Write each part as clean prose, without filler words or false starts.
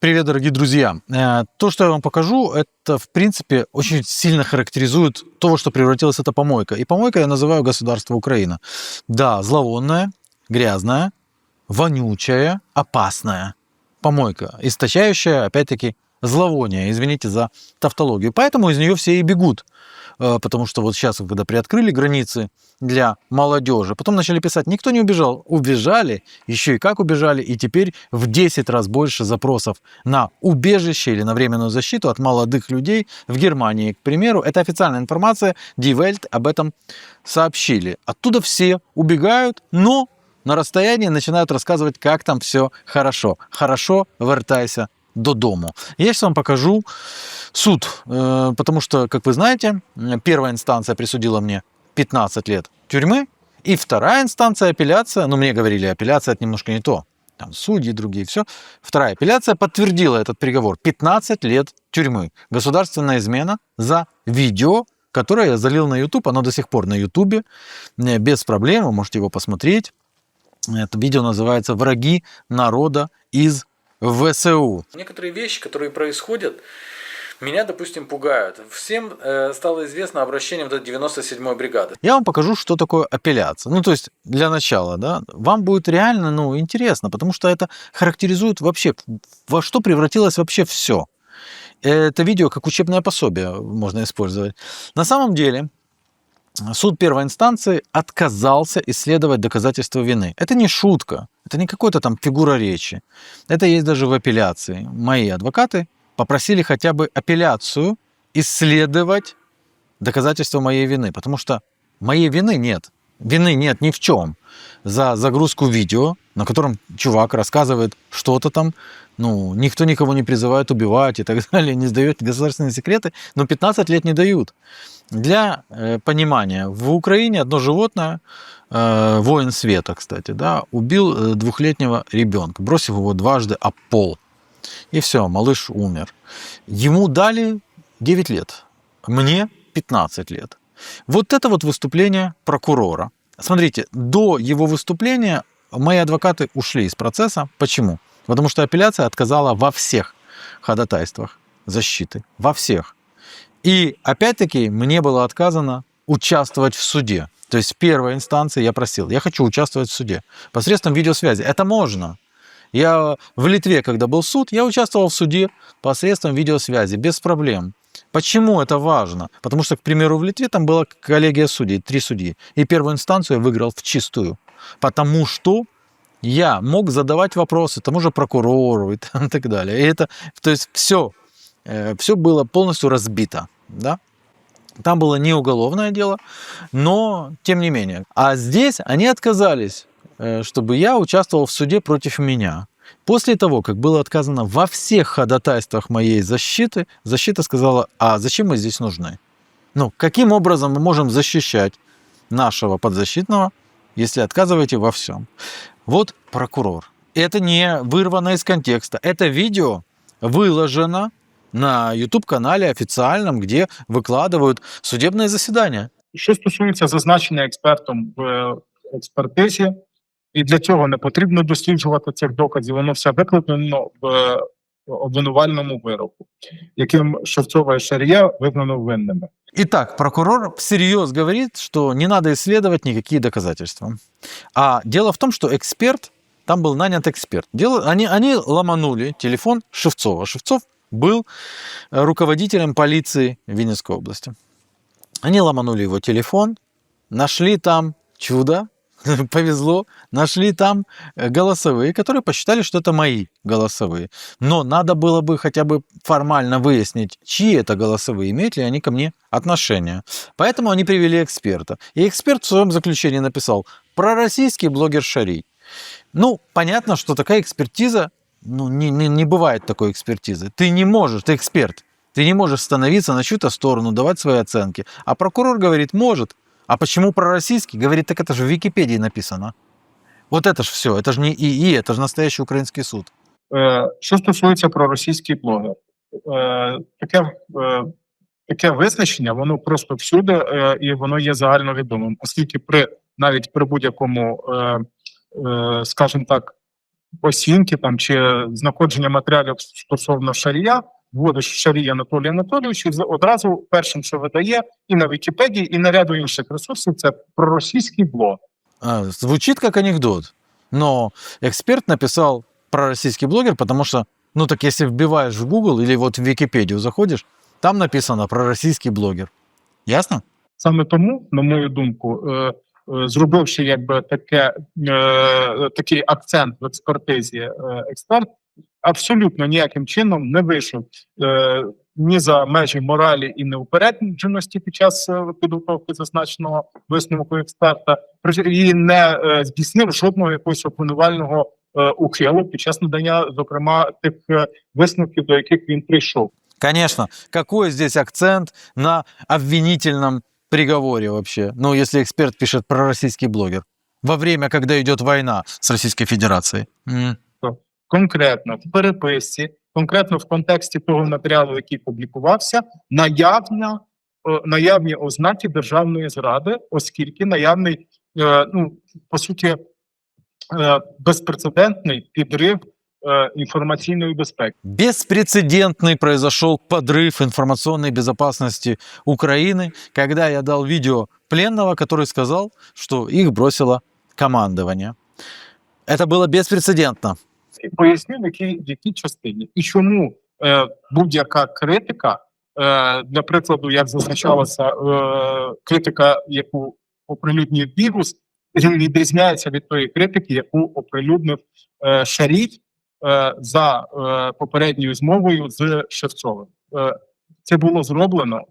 Привет, дорогие друзья! То, что я вам покажу, это, в принципе, очень сильно характеризует то, во что превратилась эта помойка. И помойка я называю государство Украина. Да, зловонная, грязная, вонючая, опасная помойка, источающая, опять-таки, зловоние, извините за тавтологию. Поэтому из нее все и бегут. Потому что вот сейчас, когда приоткрыли границы для молодежи, потом начали писать, никто не убежал. Убежали, еще и как убежали, и теперь в 10 раз больше запросов на убежище или на временную защиту от молодых людей в Германии, к примеру. Это официальная информация, Die Welt об этом сообщили. Оттуда все убегают, но на расстоянии начинают рассказывать, как там все хорошо. Хорошо, вертайся додому. Я сейчас вам покажу суд, потому что, как вы знаете, первая инстанция присудила мне 15 лет тюрьмы, и вторая инстанция, апелляция, ну, мне говорили, апелляция — это немножко не то, там судьи другие, все. Вторая апелляция подтвердила этот приговор. 15 лет тюрьмы. Государственная измена за видео, которое я залил на YouTube, оно до сих пор на YouTube, без проблем, вы можете его посмотреть. Это видео называется «Враги народа из ВСУ». Некоторые вещи, которые происходят, меня, допустим, пугают. Всем стало известно обращение вот этой 97-й бригады. Я вам покажу, что такое апелляция. Ну, то есть, для начала, да, вам будет реально, интересно, потому что это характеризует вообще, во что превратилось вообще все. Это видео как учебное пособие можно использовать. На самом деле, суд первой инстанции отказался исследовать доказательства вины. Это не шутка, это не какая-то там фигура речи. Это есть даже в апелляции. Мои адвокаты попросили хотя бы апелляцию исследовать доказательства моей вины, потому что моей вины нет. Вины нет ни в чем. За загрузку видео, на котором чувак рассказывает что-то там, никто никого не призывает убивать и так далее, не сдает государственные секреты, но 15 лет не дают. Для понимания, в Украине одно животное, воин света, кстати, да, убил 2-летнего ребенка, бросив его дважды об пол. И все, малыш умер. Ему дали 9 лет, мне 15 лет. Вот это вот выступление прокурора. Смотрите, до его выступления мои адвокаты ушли из процесса. Почему? Потому что апелляция отказала во всех ходатайствах защиты. Во всех. И опять-таки мне было отказано участвовать в суде. То есть в первой инстанции я просил, я хочу участвовать в суде посредством видеосвязи. Это можно. Я в Литве, когда был суд, я участвовал в суде посредством видеосвязи, без проблем. Почему это важно? Потому что, к примеру, в Литве там была коллегия судей, 3 судьи. И первую инстанцию я выиграл в чистую. Потому что я мог задавать вопросы тому же прокурору и так далее. И это, то есть все было полностью разбито. Да? Там было не уголовное дело, но тем не менее. А здесь они отказались, чтобы я участвовал в суде против меня. После того, как было отказано во всех ходатайствах моей защиты, защита сказала, а зачем мы здесь нужны? Каким образом мы можем защищать нашего подзащитного, если отказываете во всем? Вот прокурор. Это не вырвано из контекста. Это видео выложено на YouTube-канале офіційному, де викладають судебне засідання. Що стосується зазначення експертом в експертизі, і для цього не потрібно досліджувати цих доказів, воно все викладено в обвинувальному вироку, яким Шевцова и Шария визнано винними. Итак, прокурор всерьез говорит, что не надо исследовать никакие доказательства. А дело в том, что эксперт, там был нанят эксперт. Они ломанули телефон Шевцова. Шевцов был руководителем полиции Винницкой области. Они ломанули его телефон, нашли там чудо, повезло, нашли там голосовые, которые посчитали, что это мои голосовые. Но надо было бы хотя бы формально выяснить, чьи это голосовые, имеют ли они ко мне отношение. Поэтому они привели эксперта. И эксперт в своем заключении написал «пророссийский блогер Шарий». Понятно, что такая экспертиза, не бывает такой экспертизы. Ты не можешь, ты эксперт, ты не можешь становиться на чью-то сторону, давать свои оценки. А прокурор говорит, может. А почему пророссийский? Говорит, так это же в Википедии написано. Вот это ж все, это же не ИИ, это же настоящий український суд. Що стосується проросійський блогер, таке визначення, воно просто всюди, і воно є загальновідомим, оскільки навіть при будь-якому, скажімо так, оцінки там чи знаходження матеріалів стосовно Шарія, вводиш Шарій Анатолій Анатолійович, і одразу першим, що видає і на Вікіпедії, і на ряду інших ресурсів, це проросійський блог. Звучит как анекдот, но эксперт написал пророссийский блогер, потому что, ну так если вбиваешь в Google или вот в Википедию заходишь, там написано пророссийский блогер. Ясно? Саме тому, на мою думку, зробивши якби такий акцент в експертизі, експерт абсолютно ніяким чином не вийшов ні за межі моралі і неупередженості під час підготовки зазначеного висновку експерта, і не здійснив жодного якогось опонувального ухилу під час надання, зокрема, тих висновків, до яких він прийшов. Конечно. Какой здесь акцент на обвинительном приговоре вообще? Ну, если эксперт пишет пророссийский блогер. Во время, когда идет война с Российской Федерацией. Конкретно в переписці, конкретно в контексті того матеріалу, який публікувався, наявні ознаки державної зради, оскільки наявний, ну, по суті, безпрецедентний підрив информационной безопасности. Беспрецедентный произошел подрыв информационной безопасности Украины, когда я дал видео пленного, который сказал, что их бросило командование. Это было беспрецедентно. Поясню, в якій частині. І чому будь-яка критика, для прикладу, як зазначалося, критика, яку оприлюднив Бігус, відрізняється від тої критики, яку оприлюднив Шарій за попередньою змовою з Шевцовим. Це було зроблено,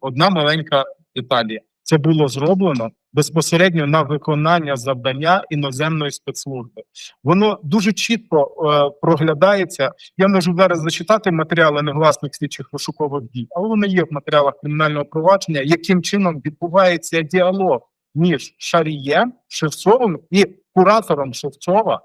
одна маленька Італія. Це було зроблено безпосередньо на виконання завдання іноземної спецслужби. Воно дуже чітко проглядається. Я можу зараз зачитати матеріали негласних слідчих розшукових дій, але вони є в матеріалах кримінального провадження, яким чином відбувається діалог між Шарієм, Шевцовим і куратором Шевцова,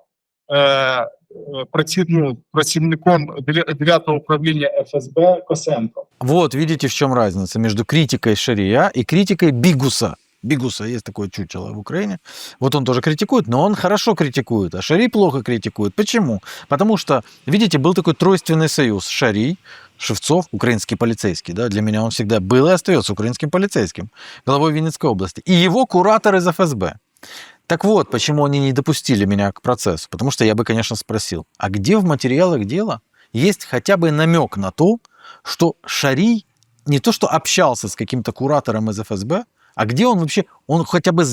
працівником 9-го управління ФСБ Косенко. Вот, видите, в чем разница между критикой Шария и критикой Бигуса. Бигуса есть такое чучело в Украине. Вот он тоже критикует, но он хорошо критикует, а Шарий плохо критикует. Почему? Потому что, видите, был такой тройственный союз. Шарий, Шевцов, украинский полицейский. Да? Для меня он всегда был и остается украинским полицейским, главой Винницкой области. И его куратор из ФСБ. Так вот, почему они не допустили меня к процессу. Потому что я бы, конечно, спросил, а где в материалах дела есть хотя бы намек на то, что Шарий не то что общался с каким-то куратором из ФСБ, а где он вообще, он хотя бы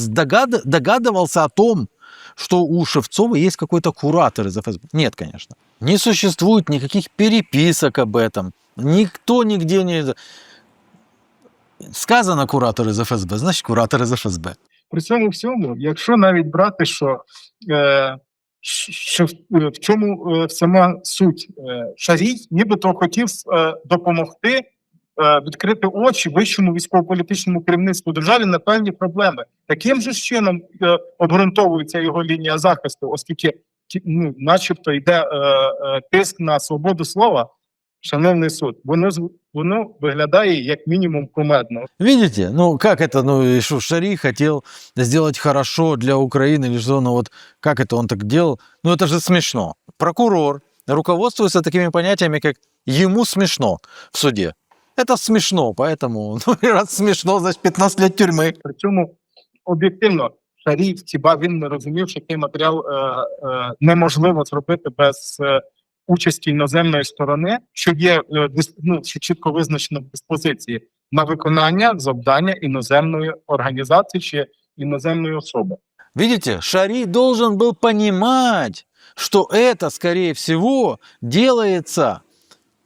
догадывался о том, что у Шевцова есть какой-то куратор из ФСБ? Нет, конечно. Не существует никаких переписок об этом. Никто нигде не... Сказано куратор из ФСБ, значит куратор из ФСБ. При цьому всьому, якщо навіть брати, що в чому сама суть, Шарій нібито хотів допомогти відкрити очі вищому військово-політичному керівництву держави на певні проблеми. Таким же чином обґрунтовується його лінія захисту, оскільки начебто йде тиск на свободу слова. Шановний суд, воно выглядает як минимум кумедно. Видите, ну как это, ну что Шарий хотел сделать хорошо для Украины или что, ну вот как это он так делал? Ну это же смешно. Прокурор руководствуется такими понятиями, как ему смешно в суде. Это смешно, поэтому, ну раз смешно, значит 15 лет тюрьмы. При цьому об'єктивно Шарій, хіба він не розумів, що цей матеріал неможливо зробити без участі іноземної сторони, що є що чітко визначено в диспозиції на виконання завдання іноземної організації чи іноземної особи. Видите, Шарий должен был понимать, что это, скорее всего, делается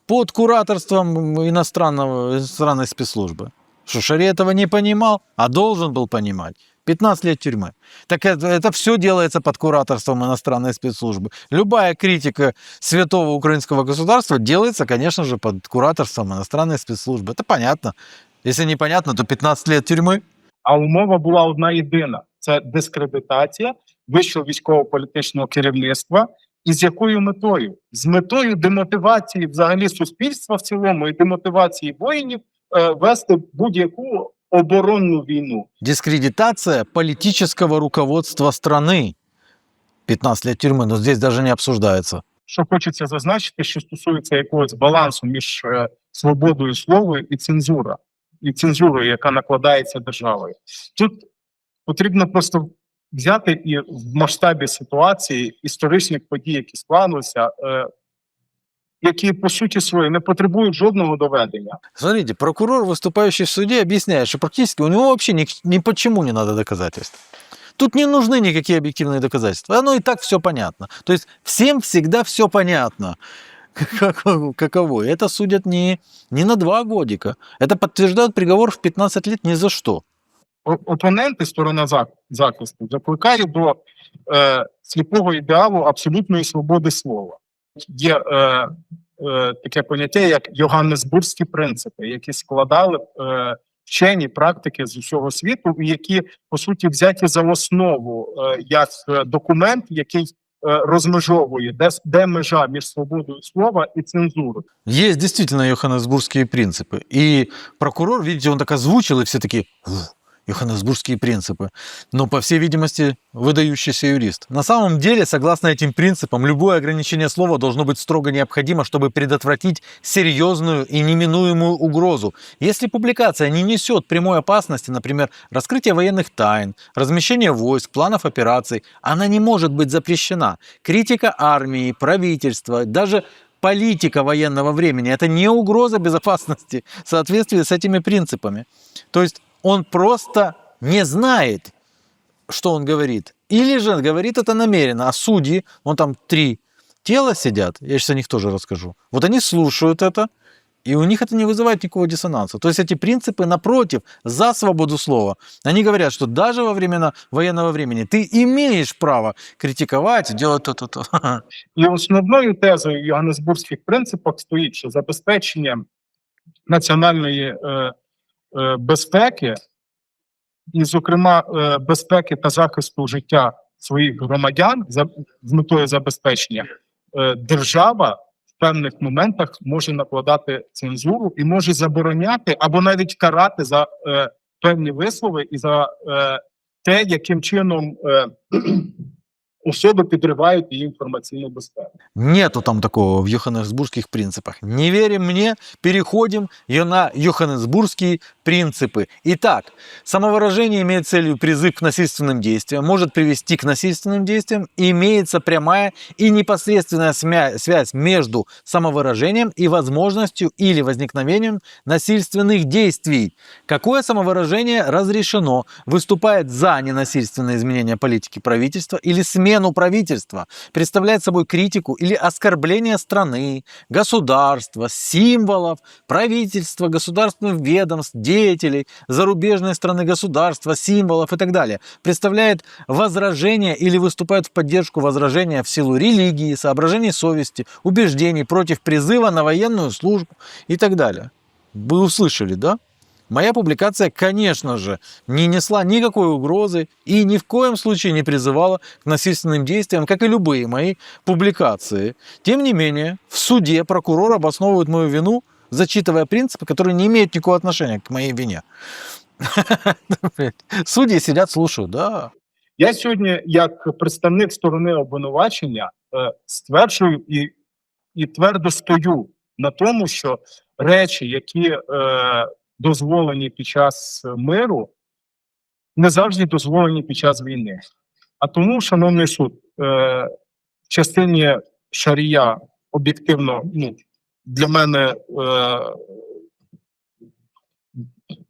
под кураторством иностранной спецслужбы. Что Шарий этого не понимал, а должен был понимать. 15 лет тюрьмы. Так это все делается под кураторством иностранной спецслужбы. Любая критика святого украинского государства делается, конечно же, под кураторством иностранной спецслужбы. Это понятно. Если непонятно, то 15 лет тюрьмы. А умова була одна єдина. Це дискредитація вищого військово-політичного керівництва. І з якою метою? З метою демотивації взагалі суспільства в цілому і демотивації воїнів вести будь-яку оборонную войну. Дискредитация политического руководства страны. 15 лет тюрьмы, но здесь даже не обсуждается. Що хочеться зазначити, що стосується якогось балансу між свободою слова і цензурою, яка накладається державою. Тут потрібно просто взяти і в масштабі ситуації історичних подій, які склалися, які по суті своїй не потребують жодного доведення. Смотрите, прокурор, выступающий в суде, объясняет, что практически у него вообще ни почему не надо доказательств. Тут не нужны никакие объективные доказательства. Оно и так все понятно. То есть всем всегда все понятно. Каково. Это судят не на 2 годика. Это подтверждают приговор в 15 лет ни за что. Опоненти, сторона захисту, закликає до сліпого ідеалу абсолютної свободи слова. Є таке поняття, як Йоганнесбурзькі принципи, які складали вчені практики з усього світу, і які, по суті, взяті за основу як документ, який розмежовує, де межа між свободою слова і цензурою. Есть действительно йоханнесбургские принципы. И прокурор, видите, он так озвучил, и все такие: йоханнесбургские принципы. Но, по всей видимости, выдающийся юрист. На самом деле, согласно этим принципам, любое ограничение слова должно быть строго необходимо, чтобы предотвратить серьезную и неминуемую угрозу. Если публикация не несет прямой опасности, например, раскрытие военных тайн, размещение войск, планов операций, она не может быть запрещена. Критика армии, правительства, даже политика военного времени – это не угроза безопасности в соответствии с этими принципами. То есть он просто не знает, что он говорит. Или же говорит это намеренно. А судьи, вон там 3 тела сидят, я сейчас о них тоже расскажу. Вот они слушают это, и у них это не вызывает никакого диссонанса. То есть эти принципы, напротив, за свободу слова. Они говорят, что даже во времена военного времени ты имеешь право критиковать, делать то-то-то. І основною тезою Йоганнесбурзьких принципів стоїть, що забезпечення національної безпеки, і, зокрема, безпеки та захисту життя своїх громадян з метою забезпечення, держава в певних моментах може накладати цензуру і може забороняти або навіть карати за певні вислови і за те, яким чином особи підривають її інформаційну безпеку. Нету там такого в йоханнесбургских принципах. Не верим мне, переходим на йоханнесбургские принципы. Итак, самовыражение имеет целью призыв к насильственным действиям, может привести к насильственным действиям, и имеется прямая и непосредственная связь между самовыражением и возможностью или возникновением насильственных действий. Какое самовыражение разрешено? Выступает за ненасильственное изменение политики правительства или смену правительства, представляет собой критику или оскорбление страны, государства, символов, правительства, государственных ведомств, деятелей, зарубежной страны, государства, символов и так далее, представляет возражение или выступает в поддержку возражения в силу религии, соображений совести, убеждений против призыва на военную службу и так далее. Вы услышали, да? Моя публикация, конечно же, не несла никакой угрозы и ни в коем случае не призывала к насильственным действиям, как и любые мои публикации. Тем не менее, в суде прокурор обосновывает мою вину, зачитывая принципы, которые не имеют никакого отношения к моей вине. Судьи сидят, слушают, да. Я сьогодні, як представник сторони обвинувачення, стверджую і твердо стою на тому, що речі, які дозволені під час миру, не завжди дозволені під час війни. А тому, шановний суд, в частині шарія об'єктивно, для мене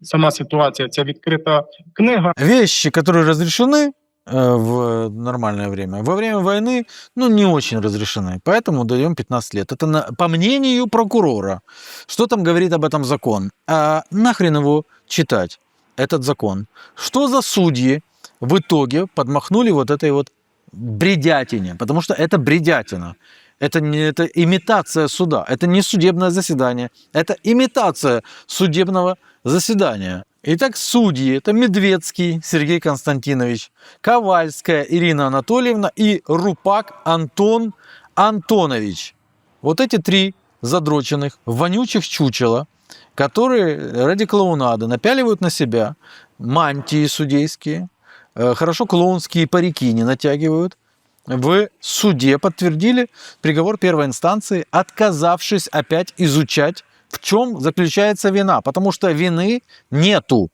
сама ситуація, ця відкрита книга. Вещи, которые разрешены в нормальное время, во время войны, не очень разрешены. Поэтому даем 15 лет. Это по мнению прокурора. Что там говорит об этом закон? А нахрен его читать, этот закон? Что за судьи в итоге подмахнули вот этой вот бредятине? Потому что это бредятина. Это имитация суда. Это не судебное заседание. Это имитация судебного заседания. Итак, судьи – это Медведский Сергей Константинович, Ковальская Ирина Анатольевна и Рупак Антон Антонович. Вот эти 3 задроченных, вонючих чучела, которые ради клоунады напяливают на себя мантии судейские, хорошо клоунские парики не натягивают, в суде подтвердили приговор первой инстанции, отказавшись опять изучать, в чем заключается вина, потому что вины нету.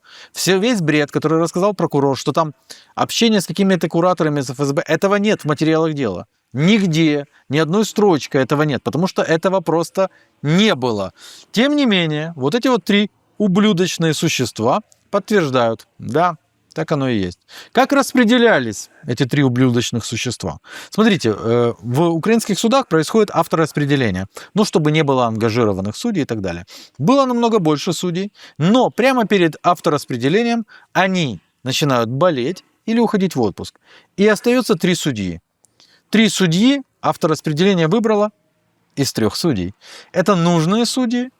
Весь бред, который рассказал прокурор, что там общение с какими-то кураторами из ФСБ, этого нет в материалах дела. Нигде, ни одной строчки этого нет, потому что этого просто не было. Тем не менее, вот эти вот 3 ублюдочные существа подтверждают, да, так оно и есть. Как распределялись эти 3 ублюдочных существа? Смотрите, в украинских судах происходит автораспределение, ну, чтобы не было ангажированных судей и так далее. Было намного больше судей, но прямо перед автораспределением они начинают болеть или уходить в отпуск. И остается 3 судьи. 3 судьи автораспределение выбрало из 3 судей. Это нужные судьи.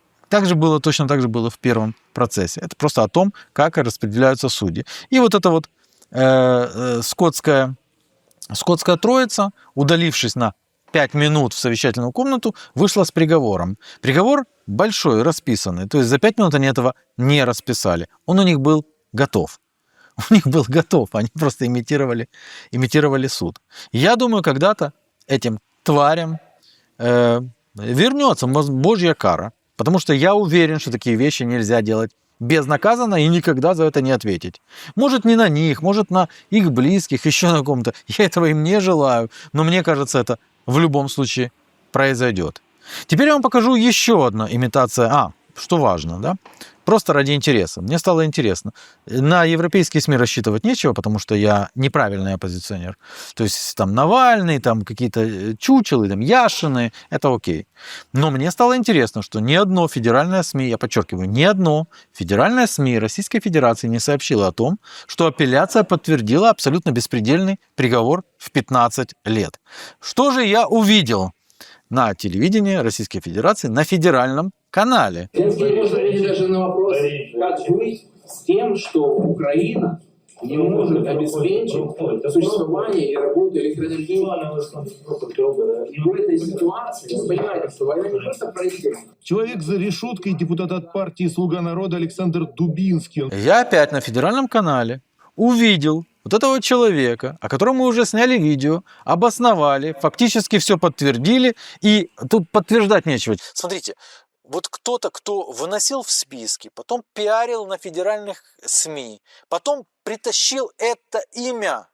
Точно так же было в первом процессе. Это просто о том, как распределяются судьи. И вот эта вот скотская троица, удалившись на 5 минут в совещательную комнату, вышла с приговором. Приговор большой, расписанный. То есть за 5 минут они этого не расписали. Он у них был готов. У них был готов. Они просто имитировали суд. Я думаю, когда-то этим тварям вернется Божья кара. Потому что я уверен, что такие вещи нельзя делать безнаказанно и никогда за это не ответить. Может, не на них, может, на их близких, еще на ком-то. Я этого им не желаю, но мне кажется, это в любом случае произойдет. Теперь я вам покажу еще одну имитацию. Что важно, да? Просто ради интереса. Мне стало интересно. На европейские СМИ рассчитывать нечего, потому что я неправильный оппозиционер. То есть там Навальный, там какие-то чучелы, там Яшины, это окей. Но мне стало интересно, что ни одно федеральное СМИ, я подчеркиваю, ни одно федеральное СМИ Российской Федерации не сообщило о том, что апелляция подтвердила абсолютно беспредельный приговор в 15 лет. Что же я увидел на телевидении Российской Федерации, на федеральном канале? Зеленский может ответить даже на вопрос, как быть с тем, что Украина не может обеспечить существование и работу электроэнергии. И в этой ситуации вы понимаете, что война не просто проиграна. Человек за решеткой, депутат от партии «Слуга народа» Александр Дубинский. Я опять на федеральном канале увидел вот этого человека, о котором мы уже сняли видео, обосновали, фактически все подтвердили, и тут подтверждать нечего. Смотрите, вот кто-то, кто выносил в списки, потом пиарил на федеральных СМИ, потом притащил это имя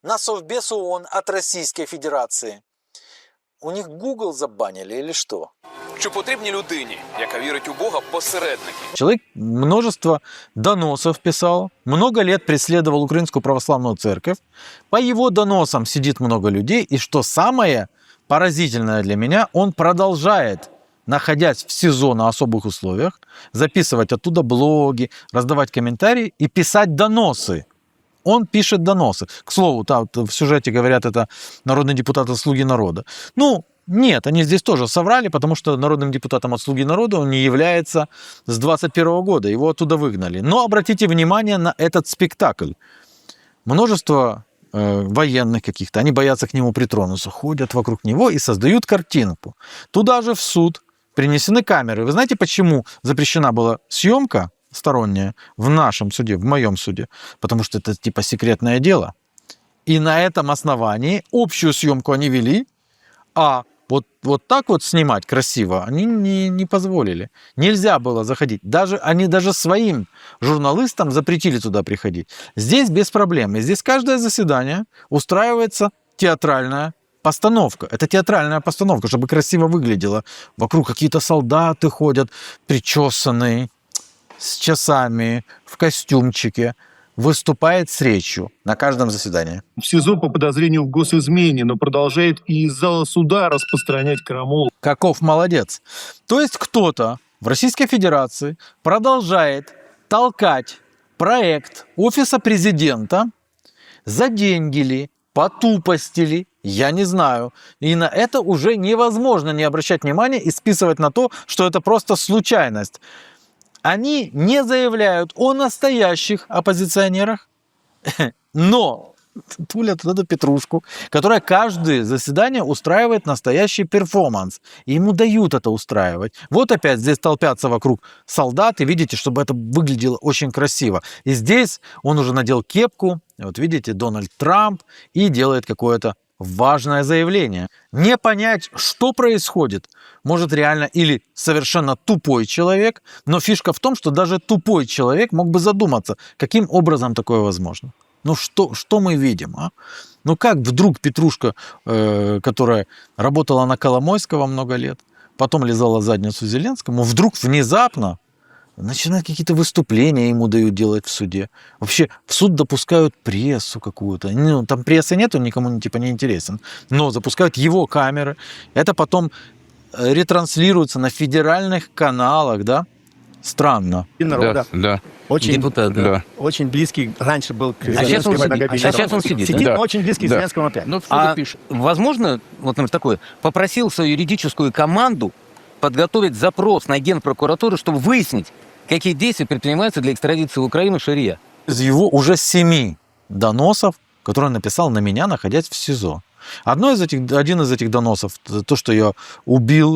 на Совбез ООН от Российской Федерации. У них Google забанили или что? Що потрібні людині, яка вірить у Бога, посередники. Человек множество доносов писал, много лет преследовал Украинскую Православную Церковь. По его доносам сидит много людей. И что самое поразительное для меня, он продолжает, находясь в СИЗО на особых условиях, записывать оттуда блоги, раздавать комментарии и писать доносы. Он пишет доносы. К слову, там в сюжете говорят, это народный депутат от «Слуги народа». Ну, нет, они здесь тоже соврали, потому что народным депутатом от «Слуги народа» он не является с 21 года. Его оттуда выгнали. Но обратите внимание на этот спектакль. Множество военных каких-то, они боятся к нему притронуться, ходят вокруг него и создают картинку. Туда же в суд принесены камеры. Вы знаете, почему запрещена была съемка сторонняя в нашем суде, в моем суде? Потому что это типа секретное дело. И на этом основании общую съемку они вели, а вот так вот снимать красиво они не позволили. Нельзя было заходить. Они даже своим журналистам запретили туда приходить. Здесь без проблем. И здесь каждое заседание устраивается театральная постановка. Это театральная постановка, чтобы красиво выглядело. Вокруг какие-то солдаты ходят, причесанные, с часами, в костюмчике. Выступает с речью на каждом заседании. В СИЗО по подозрению в госизмене, но продолжает и из зала суда распространять крамолу. Каков молодец. То есть кто-то в Российской Федерации продолжает толкать проект Офиса Президента за деньги ли, по тупости ли, я не знаю. И на это уже невозможно не обращать внимания и списывать на то, что это просто случайность. Они не заявляют о настоящих оппозиционерах, но тулят вот эту петрушку, которая каждое заседание устраивает настоящий перформанс. И ему дают это устраивать. Вот опять здесь толпятся вокруг солдаты, видите, чтобы это выглядело очень красиво. И здесь он уже надел кепку, вот видите, Дональд Трамп, и делает какое-то важное заявление. Не понять, что происходит, может реально или совершенно тупой человек, но фишка в том, что даже тупой человек мог бы задуматься, каким образом такое возможно. Ну что мы видим, а? Ну как вдруг Петрушка, которая работала на Коломойского много лет, потом лизала задницу Зеленскому, вдруг внезапно начинают какие-то выступления ему дают делать в суде. Вообще в суд допускают прессу какую-то. Ну, там прессы нет, он никому типа не интересен. Но запускают его камеры. Это потом ретранслируется на федеральных каналах, да? Странно. Народа. Да. Очень, Депутат, да. очень близкий раньше был к А сейчас он сидит. А сейчас он сидит, Сидит, да? но очень близкий к Да. Зеленскому опять. Ну, что ты пишешь? Возможно, вот, например, такое, попросил свою юридическую команду подготовить запрос на Генпрокуратуру, чтобы выяснить, какие действия предпринимаются для экстрадиции в Украину Шария. Из его уже 7 доносов, которые он написал на меня, находясь в СИЗО. Один из этих доносов, то, что я убил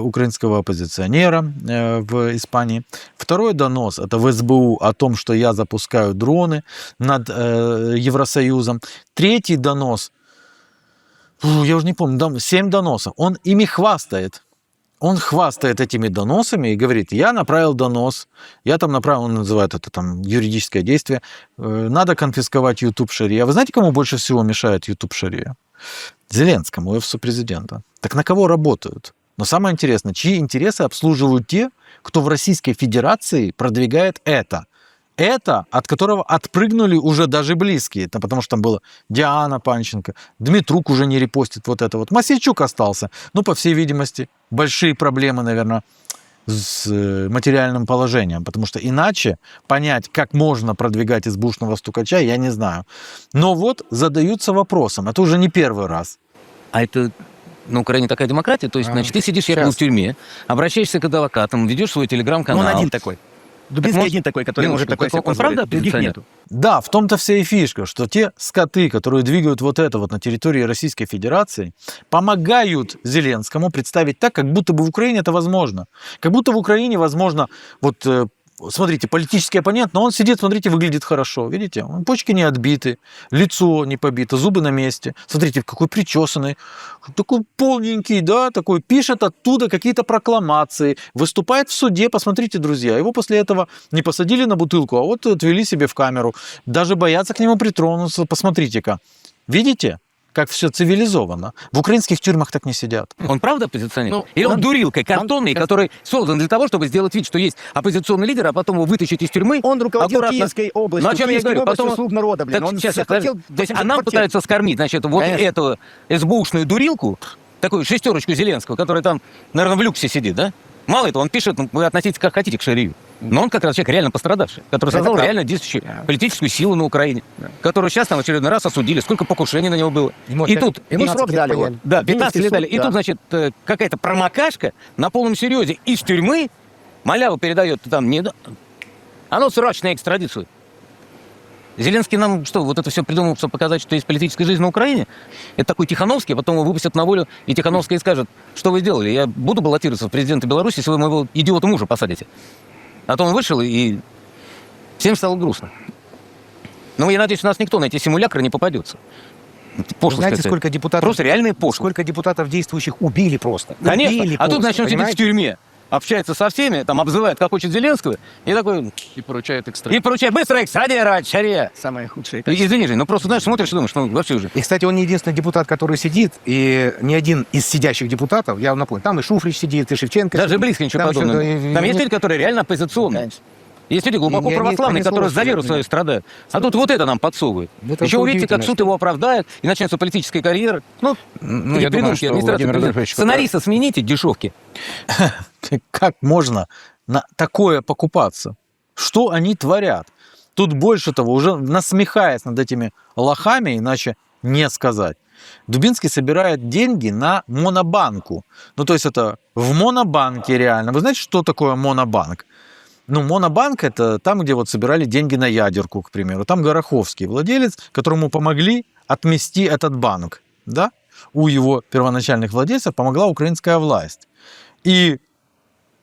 украинского оппозиционера в Испании. Второй донос, это в СБУ о том, что я запускаю дроны над Евросоюзом. Третий донос, я уже не помню, 7 доносов. Он ими хвастает. Он хвастает этими доносами и говорит, я направил донос, я там направил, он называет это там юридическое действие, надо конфисковать YouTube Шария. Вы знаете, кому больше всего мешает YouTube Шария? Зеленскому, офису президента. Так на кого работают? Но самое интересное, чьи интересы обслуживают те, кто в Российской Федерации продвигает это? Это, от которого отпрыгнули уже даже близкие. Это потому что там была Диана Панченко, Дмитрук уже не репостит вот это вот. Масейчук остался. Ну, по всей видимости, большие проблемы, наверное, с материальным положением. Потому что иначе понять, как можно продвигать избушного стукача, я не знаю. Но вот задаются вопросом. Это уже не первый раз. А это на Украине такая демократия, то есть, значит, ты сидишь якобы в тюрьме, обращаешься к адвокатам, ведешь свой Ну, телеграм-канал. он один такой. Дубинский может, один такой, который Ленушка, может такой себе он позволить. правда Других оппозиционер? нету. Да, в том-то вся и фишка, что те скоты, которые двигают вот это вот на территории Российской Федерации, помогают Зеленскому представить так, как будто бы в Украине это возможно. Как будто в Украине возможно, вот смотрите, политический оппонент, но он сидит, смотрите, выглядит хорошо, видите? Почки не отбиты, лицо не побито, зубы на месте. Смотрите, какой причесанный, такой полненький, да, такой, пишет оттуда какие-то прокламации, выступает в суде, посмотрите, друзья. Его после этого не посадили на бутылку, а вот отвели себе в камеру. Даже боятся к нему притронуться, посмотрите-ка. Видите? Как все цивилизованно. В украинских тюрьмах так не сидят. Он правда оппозиционер? Ну, Или он он- дурилкой картонный, который создан для того, чтобы сделать вид, что есть оппозиционный лидер, а потом его вытащить из тюрьмы? Он руководил аккуратно. Киевской областью. Ну, о чем я Киевской говорю? областью Потом- слуг народа, блин. Так, Он сейчас, захватил то есть 80 нам квартир. пытаются скормить, значит, вот Конечно. эту СБУшную дурилку, такую шестерочку Зеленского, который там, наверное, в люксе сидит, да? Мало этого, он пишет, ну, вы относитесь как хотите к Шарию. Но он как раз человек реально пострадавший, который Это создал правда. реально действующую политическую силу на Украине, которую сейчас там в очередной раз осудили. Сколько покушений на него было. И тут... Ему и- срок дали. вот. Да, 15 лет Минский дали. суд, И да. тут, значит, какая-то промокашка на полном серьезе из тюрьмы маляву передает там не... А ну, срочно экстрадицию. Зеленский нам что, вот это все придумал, чтобы показать, что есть политическая жизнь на Украине? Это такой Тихановский, а потом его выпустят на волю, и Тихановский скажет, что вы сделали? Я буду баллотироваться в президенты Беларуси, если вы моего идиота мужа посадите. А то он вышел, и всем стало грустно. Но я надеюсь, у нас никто на эти симулякры не попадется. Пошло Знаете, сказать. сколько депутатов... Просто реальные пошло. Сколько депутатов действующих убили просто. Конечно. Убили А тут, просто, значит, он сидит в понимаете? тюрьме, общается со всеми, там обзывает, как хочет Зеленского, и такой... И поручает экстрадицию. И поручает быстро экстрадировать, Шария. Самое худшее. Извини, Жень, ну просто, знаешь, смотришь и думаешь, ну вообще уже... И, кстати, он не единственный депутат, который сидит, и ни один из сидящих депутатов, я вам напомню, там и Шуфрич сидит, и Шевченко. Даже сидит. близко ничего Там подобного. еще, Там есть люди, которые реально оппозиционные. Конечно. Есть люди глубоко Не- не- православные, не которые за веру слушают свою меня. страдают. А тут вот это нам подсовывают. Это Еще увидите, как удивительно, суд его оправдает, и начнется политическая карьера. Ну, Ну, эти я думаю, придумки что администрации Владимир президента. Адольфович Сценариста смените, дешевки. Как можно на такое покупаться? Что они творят? Тут больше того, уже насмехаясь над этими лохами, иначе не сказать. Дубинский собирает деньги на Монобанку. Ну, то есть это в Монобанке реально. Вы знаете, что такое Монобанк? Ну, Монобанк – это там, где вот собирали деньги на ядерку, к примеру. Там Гороховский владелец, которому помогли отмести этот банк. Да? У его первоначальных владельцев помогла украинская власть. И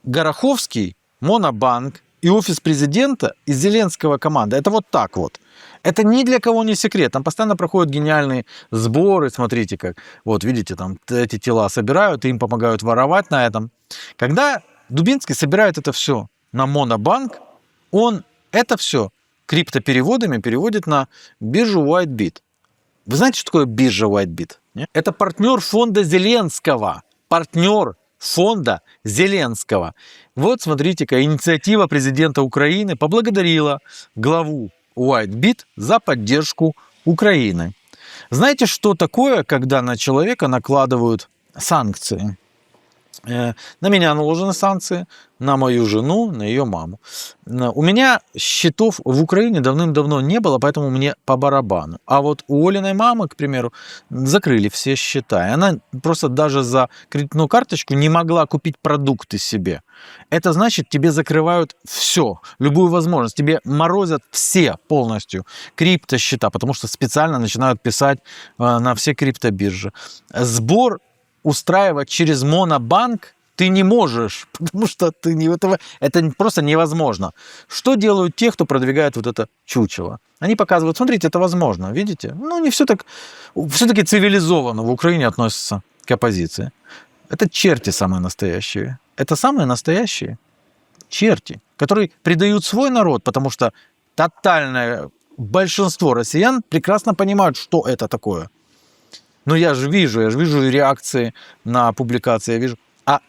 Гороховский, Монобанк и офис президента и Зеленского команда – это вот так вот. Это ни для кого не секрет. Там постоянно проходят гениальные сборы. Смотрите, как. Вот, видите, там эти тела собирают, и им помогают воровать на этом. Когда Дубинский собирает это все на Монобанк, он это все криптопереводами переводит на биржу WhiteBit. Вы знаете, что такое биржа WhiteBit? Нет? Это партнер фонда Зеленского. Партнер фонда Зеленского. Вот, смотрите-ка, инициатива президента Украины поблагодарила главу WhiteBit за поддержку Украины. Знаете, что такое, когда на человека накладывают санкции? На меня наложены санкции, на мою жену, на ее маму. У меня счетов в Украине давным-давно не было, поэтому мне по барабану. А вот у Олиной мамы, к примеру, закрыли все счета. И она просто даже за кредитную карточку не могла купить продукты себе. Это значит, тебе закрывают все, любую возможность. Тебе морозят все полностью криптосчета, потому что специально начинают писать на все криптобиржи. Сбор устраивать через Монобанк ты не можешь, потому что ты не этого, это просто невозможно. Что делают те, кто продвигает вот это чучело? Они показывают, смотрите, это возможно, видите? Ну, не все так, все-таки цивилизованно в Украине относятся к оппозиции. Это черти самые настоящие. Это самые настоящие черти, которые предают свой народ, потому что тотальное большинство россиян прекрасно понимают, что это такое. Но я же вижу реакции на публикации, я вижу. А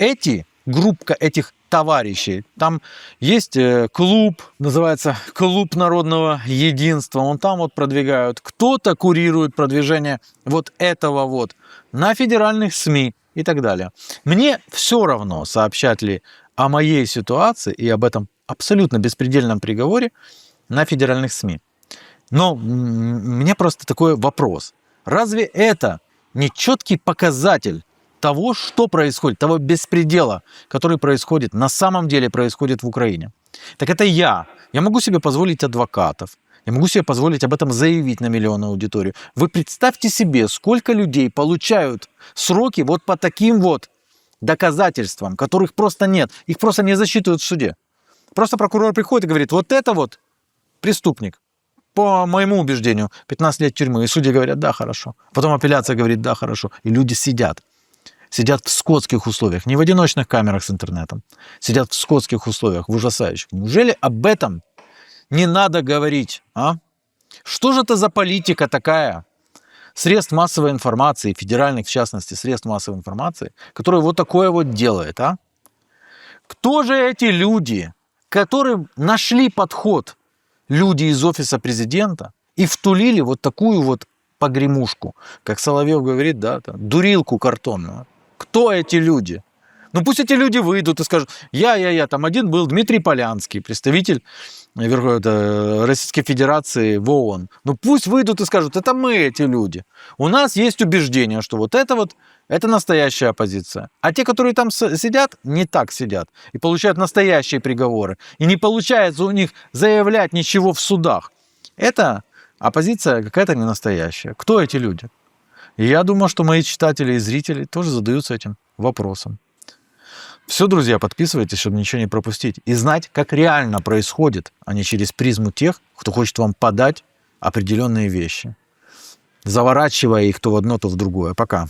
группка этих товарищей, там есть клуб, называется Клуб народного единства, он там вот продвигают. Кто-то курирует продвижение вот этого вот на федеральных СМИ и так далее. Мне все равно, сообщать ли о моей ситуации и об этом абсолютно беспредельном приговоре на федеральных СМИ. Но у меня просто такой вопрос. Разве это не четкий показатель того, что происходит, того беспредела, который происходит, на самом деле происходит в Украине? Так это я. Я могу себе позволить адвокатов. Я могу себе позволить об этом заявить на миллионную аудиторию. Вы представьте себе, сколько людей получают сроки вот по таким вот доказательствам, которых просто нет. Их просто не засчитывают в суде. Просто прокурор приходит и говорит, вот это вот преступник. По моему убеждению, 15 лет тюрьмы. И судьи говорят, да, хорошо. Потом апелляция говорит, да, хорошо. И люди сидят. Сидят в скотских условиях. Не в одиночных камерах с интернетом. Сидят в скотских условиях, в ужасающих. Неужели об этом не надо говорить? А? Что же это за политика такая? Средств массовой информации, федеральных, в частности, средств массовой информации, которая вот такое вот делает, а? Кто же эти люди, которые нашли подход, люди из офиса президента, и втулили вот такую вот погремушку, как Соловьев говорит, да, там, дурилку картонную? Кто эти люди? Ну пусть эти люди выйдут и скажут, там один был Дмитрий Полянский, представитель Российской Федерации в ООН. Ну пусть выйдут и скажут, это мы эти люди. У нас есть убеждение, что вот это настоящая оппозиция. А те, которые там сидят, не так сидят. И получают настоящие приговоры. И не получается у них заявлять ничего в судах. Это оппозиция какая-то не настоящая. Кто эти люди? И я думаю, что мои читатели и зрители тоже задаются этим вопросом. Все, друзья, подписывайтесь, чтобы ничего не пропустить. И знать, как реально происходит, а не через призму тех, кто хочет вам подать определенные вещи, заворачивая их то в одно, то в другое. Пока.